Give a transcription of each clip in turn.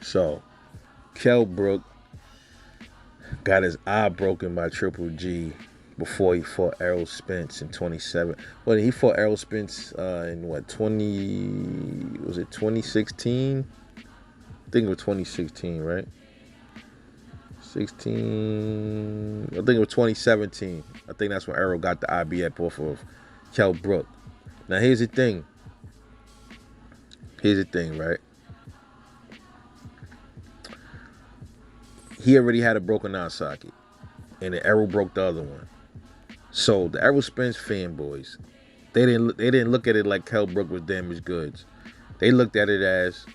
So Kell Brook got his eye broken by Triple G before he fought Errol Spence in 27. Well, he fought Errol Spence in what 20 was it 2016? I think it was 2016, right? 16. I think it was 2017. I think that's when Errol got the IBF off of Kell Brook. Now here's the thing. Here's the thing, right? He already had a broken eye socket, and the Errol broke the other one. So the Errol Spence fanboys, they didn't look at it like Kell Brook was damaged goods. They looked at it as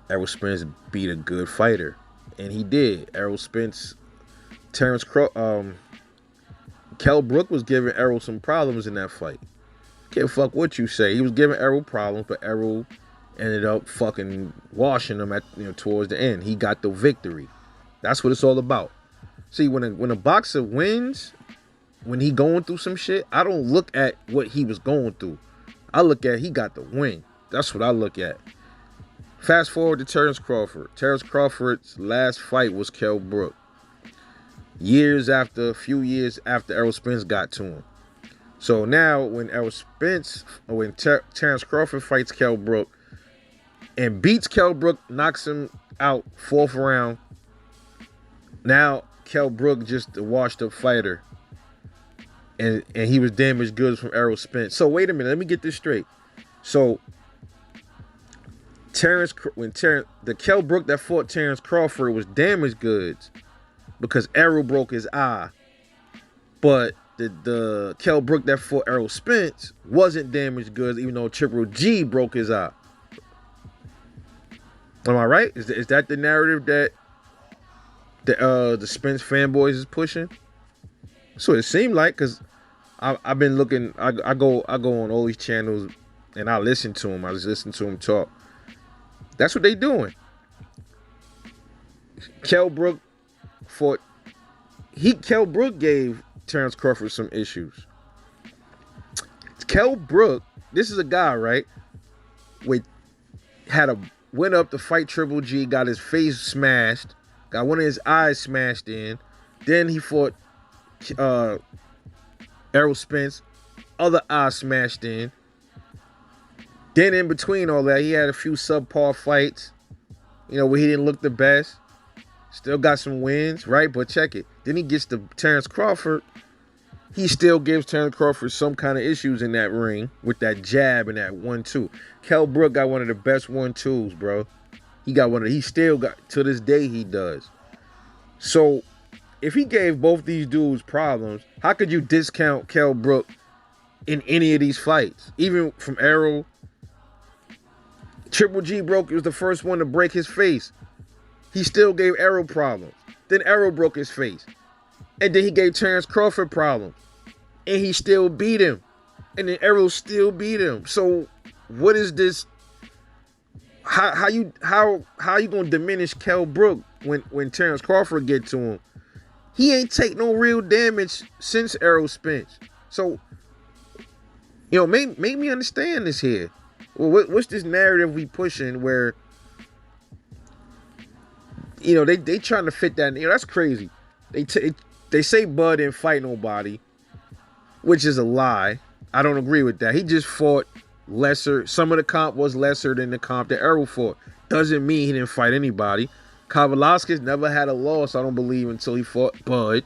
Errol Spence beat a good fighter, and he did. Errol Spence, Kell Brook was giving Errol some problems in that fight. Can't fuck what you say. He was giving Errol problems, but Errol ended up fucking washing him at towards the end. He got the victory. That's what it's all about. See, when a boxer wins, when he going through some shit, I don't look at what he was going through. I look at he got the win. That's what I look at. Fast forward to Terrence Crawford. Terrence Crawford's last fight was Kell Brook. A few years after Errol Spence got to him. So now when Terrence Crawford fights Kell Brook and beats Kell Brook, knocks him out 4th round. Now Kell Brook just a washed up fighter. And he was damaged goods from Errol Spence. So wait a minute, let me get this straight. So the Kell Brook that fought Terrence Crawford was damaged goods because Errol broke his eye. But the Kell Brook that fought Errol Spence wasn't damaged goods, even though Triple G broke his eye. Am I right? Is that the narrative that the Spence fanboys is pushing? So it seemed like, because I've been looking. I go on all these channels and I listen to him. I just listen to him talk. That's what they doing. Kell Brook fought. Kell Brook gave Terrence Crawford some issues. Kell Brook, this is a guy, right? Went up to fight Triple G, got his face smashed, got one of his eyes smashed in. Then he fought Errol Spence, other eye smashed in. Then in between all that, he had a few subpar fights, where he didn't look the best. Still got some wins, right? But check it. Then he gets to Terrence Crawford. He still gives Terrence Crawford some kind of issues in that ring with that jab and that 1-2. Kell Brook got one of the best 1-2s, bro. He still got, to this day he does. So if he gave both these dudes problems, how could you discount Kell Brook in any of these fights? Even from Errol. Triple G was the first one to break his face. He still gave Errol problems. Then Errol broke his face. And then he gave Terrence Crawford problems. And he still beat him. And then Errol still beat him. So what is this? How you gonna diminish Kell Brook when Terrence Crawford get to him? He ain't take no real damage since Errol Spence. So, make me understand this here. Well, what's this narrative we pushing where, they trying to fit that, that's crazy. They say Bud didn't fight nobody, which is a lie. I don't agree with that. He just fought lesser. Some of the comp was lesser than the comp that Errol fought. Doesn't mean he didn't fight anybody. Kavaliauskas never had a loss, I don't believe, until he fought Bud.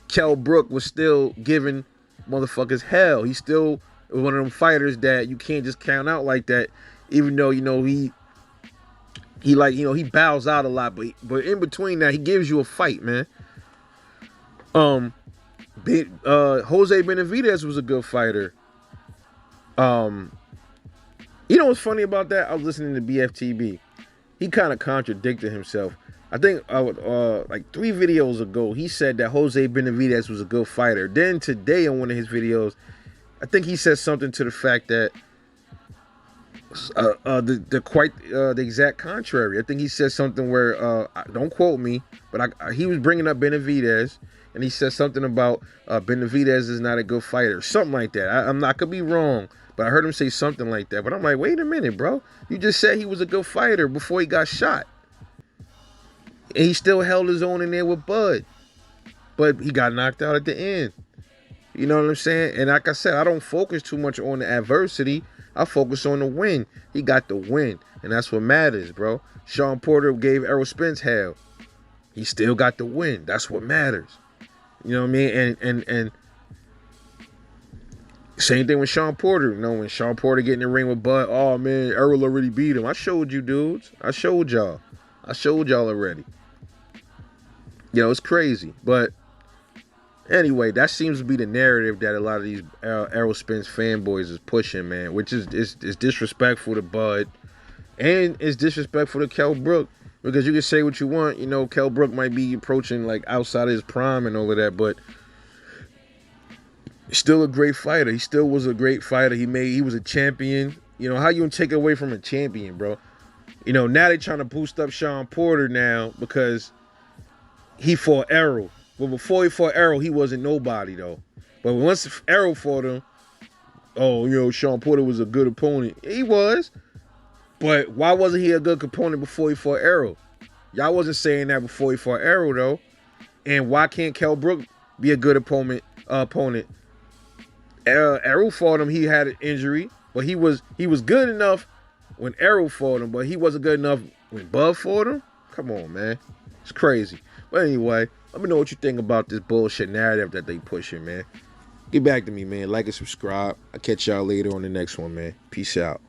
Kell Brook was still giving motherfuckers hell. He still was one of them fighters that you can't just count out like that, even though, he bows out a lot, but in between that, he gives you a fight, man. Jose Benavidez was a good fighter. What's funny about that? I was listening to BFTB. He kind of contradicted himself. I think like 3 videos ago, he said that Jose Benavidez was a good fighter. Then today on one of his videos, I think he said something to the fact that the exact contrary. I think he said something where don't quote me, but he was bringing up Benavidez, and he said something about Benavidez is not a good fighter, something like that. I could be wrong, but I heard him say something like that. But I'm like, wait a minute, bro. You just said he was a good fighter before he got shot. And he still held his own in there with Bud. But he got knocked out at the end. You know what I'm saying? And like I said, I don't focus too much on the adversity. I focus on the win. He got the win. And that's what matters, bro. Sean Porter gave Errol Spence hell. He still got the win. That's what matters. You know what I mean? And same thing with Sean Porter. You know, when Sean Porter get in the ring with Bud, oh man, Errol already beat him. I showed you dudes. I showed y'all already. You know, it's crazy. But anyway, that seems to be the narrative that a lot of these Errol Spence fanboys is pushing, man, which is disrespectful to Bud and it's disrespectful to Kell Brook. Because you can say what you want, you know, Kell Brook might be approaching like outside of his prime and all of that, but still a great fighter. He still was a great fighter. He was a champion. You know, how you gonna take away from a champion, bro? You know, now they trying to boost up Sean Porter now because he fought Errol. But before he fought Errol, he wasn't nobody though. But once Errol fought him, oh, you know, Sean Porter was a good opponent. He was. But why wasn't he a good opponent before he fought Errol? Y'all wasn't saying that before he fought Errol though. And why can't Kell Brook be a good opponent? Errol fought him. He had an injury, but he was good enough when Errol fought him, but he wasn't good enough when Bud fought him. Come on, man, it's crazy. But anyway, let me know what you think about this bullshit narrative that they pushing, man. Get back to me, man. Like and subscribe. I'll catch y'all later on the next one, man. Peace out.